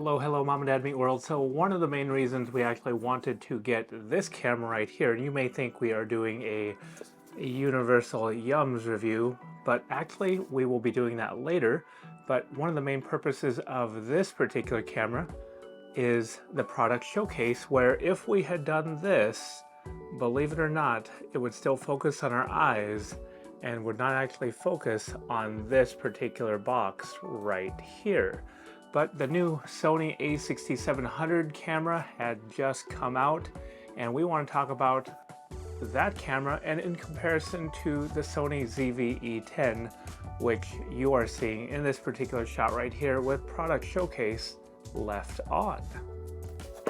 Hello, Mom and Dad Meet World. So one of the main reasons we actually wanted to get this camera right here, and you may think we are doing a Universal Yums review, but actually we will be doing that later. But one of the main purposes of this particular camera is the product showcase, where if we had done this, believe it or not, it would still focus on our eyes and would not actually focus on this particular box right here. But the new Sony a6700 camera had just come out, and we want to talk about that camera and in comparison to the Sony ZV E10, which you are seeing in this particular shot right here with product showcase left on.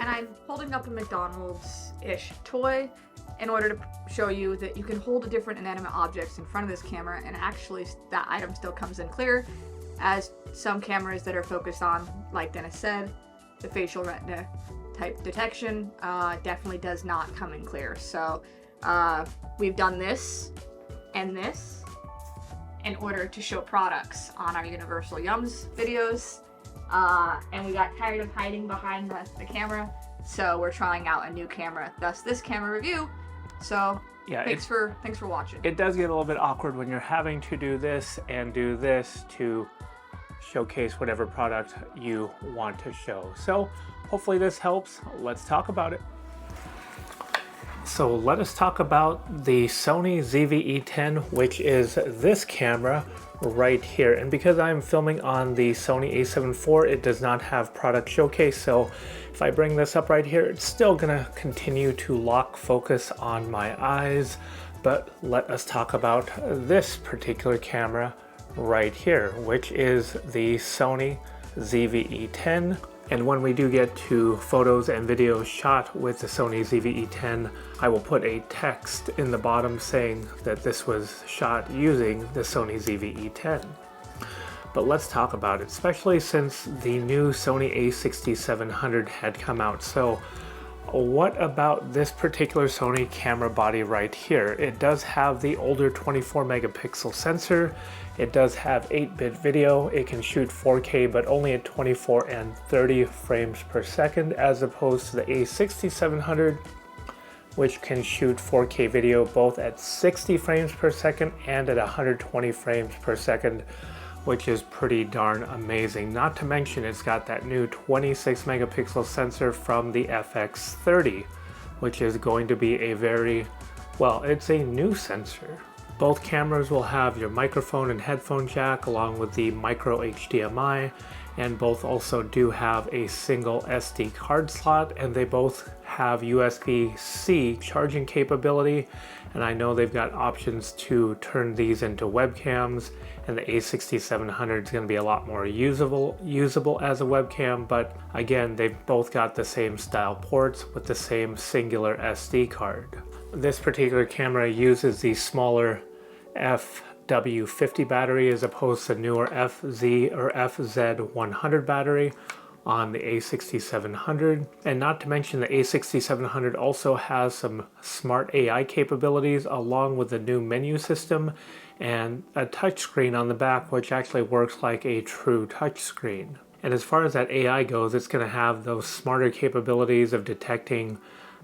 And I'm holding up a McDonald's-ish toy in order to show you that you can hold different inanimate objects in front of this camera and actually that item still comes in clear, as some cameras that are focused on, like Dennis said, the facial retina type detection definitely does not come in clear. So we've done this and this in order to show products on our Universal Yums videos. And we got tired of hiding behind the camera, so we're trying out a new camera, thus this camera review. So yeah, thanks for watching. It does get a little bit awkward when you're having to do this and do this to showcase whatever product you want to show. So hopefully this helps. Let's talk about it. So let us talk about the Sony ZV E10, which is this camera right here. And because I'm filming on the Sony a7 IV, it does not have product showcase. So if I bring this up right here, it's still gonna continue to lock focus on my eyes. But let us talk about this particular camera right here, which is the Sony ZV E10. And when we do get to photos and videos shot with the Sony ZV E10, I will put a text in the bottom saying that this was shot using the Sony ZV E10. But let's talk about it, especially since the new Sony a6700 had come out. So what about this particular Sony camera body right here? It does have the older 24 megapixel sensor. It does have 8-bit video. It can shoot 4K, but only at 24 and 30 frames per second, as opposed to the a6700, which can shoot 4K video both at 60 frames per second and at 120 frames per second, which is pretty darn amazing. Not to mention it's got that new 26 megapixel sensor from the FX30, which is going to be a very, well, it's a new sensor. Both cameras will have your microphone and headphone jack along with the micro HDMI, and both also do have a single SD card slot, and they both have USB-C charging capability. And I know they've got options to turn these into webcams, and the a6700 is going to be a lot more usable as a webcam, but again, they've both got the same style ports with the same singular SD card. This particular camera uses the smaller FW50 battery as opposed to newer FZ or FZ100 battery on the a6700. And not to mention the a6700 also has some smart AI capabilities along with the new menu system and a touchscreen on the back, which actually works like a true touchscreen. And as far as that AI goes, it's going to have those smarter capabilities of detecting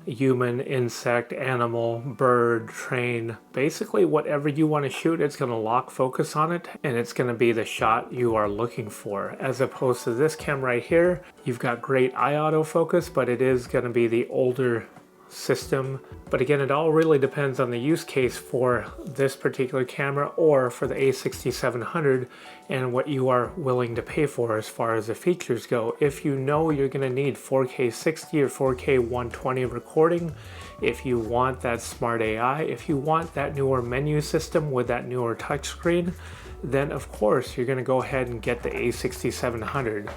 human, insect, animal, bird, train, basically whatever you want to shoot, it's going to lock focus on it and it's going to be the shot you are looking for. As opposed to this camera right here, you've got great eye autofocus, but it is going to be the older system. But again, it all really depends on the use case for this particular camera or for the a6700 and what you are willing to pay for as far as the features go. If you know you're going to need 4K 60 or 4K 120 recording, if you want that smart AI, if you want that newer menu system with that newer touchscreen, then of course you're going to go ahead and get the a6700.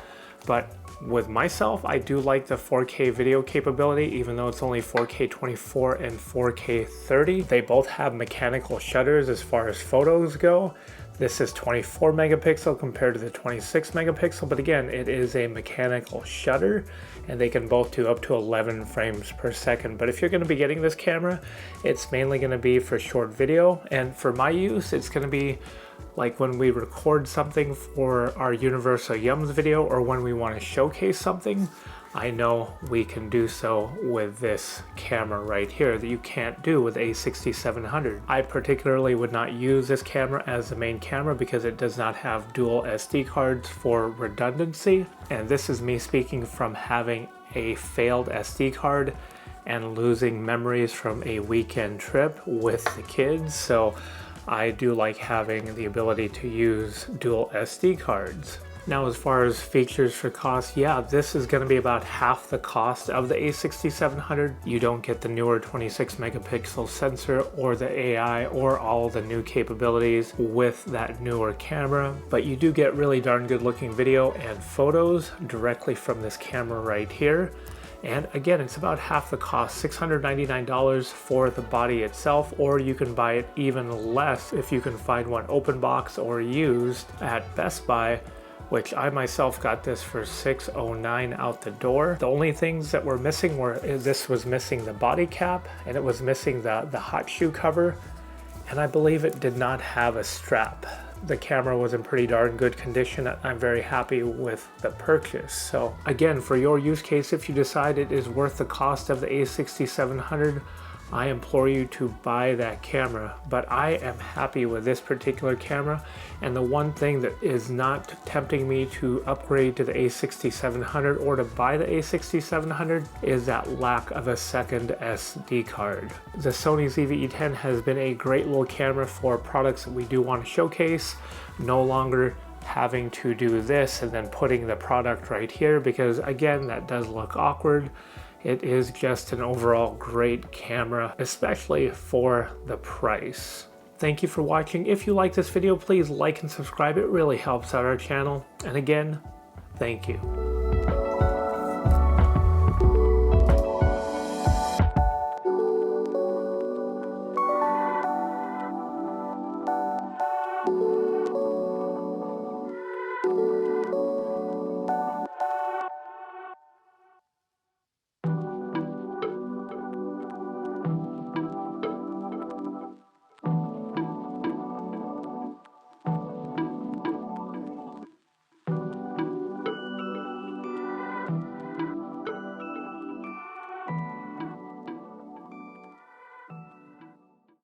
But with myself, I do like the 4K video capability, even though it's only 4K 24 and 4K 30. They both have mechanical shutters as far as photos go. This is 24 megapixel compared to the 26 megapixel, but again, it is a mechanical shutter and they can both do up to 11 frames per second. But if you're going to be getting this camera, it's mainly going to be for short video, and for my use, it's going to be like when we record something for our Universal Yums video, or when we want to showcase something. I know we can do so with this camera right here that you can't do with a6700. I particularly would not use this camera as the main camera because it does not have dual SD cards for redundancy. And this is me speaking from having a failed SD card and losing memories from a weekend trip with the kids. So I do like having the ability to use dual SD cards. Now, as far as features for cost, yeah, this is going to be about half the cost of the a6700. You don't get the newer 26 megapixel sensor or the AI or all the new capabilities with that newer camera, but you do get really darn good looking video and photos directly from this camera right here. And again, it's about half the cost, $699 for the body itself, or you can buy it even less if you can find one open box or used at Best Buy, which I myself got this for $609 out the door. The only things that were missing were, this was missing the body cap, and it was missing the hot shoe cover, and I believe it did not have a strap. The camera was in pretty darn good condition. I'm very happy with the purchase. So again, for your use case, if you decide it is worth the cost of the a6700, I implore you to buy that camera. But I am happy with this particular camera, and the one thing that is not tempting me to upgrade to the a6700 or to buy the a6700 is that lack of a second SD card. The Sony ZV E10 has been a great little camera for products that we do want to showcase, no longer having to do this and then putting the product right here, because again, that does look awkward. It is just an overall great camera, especially for the price. Thank you for watching. If you like this video, please like and subscribe. It really helps out our channel. And again, thank you.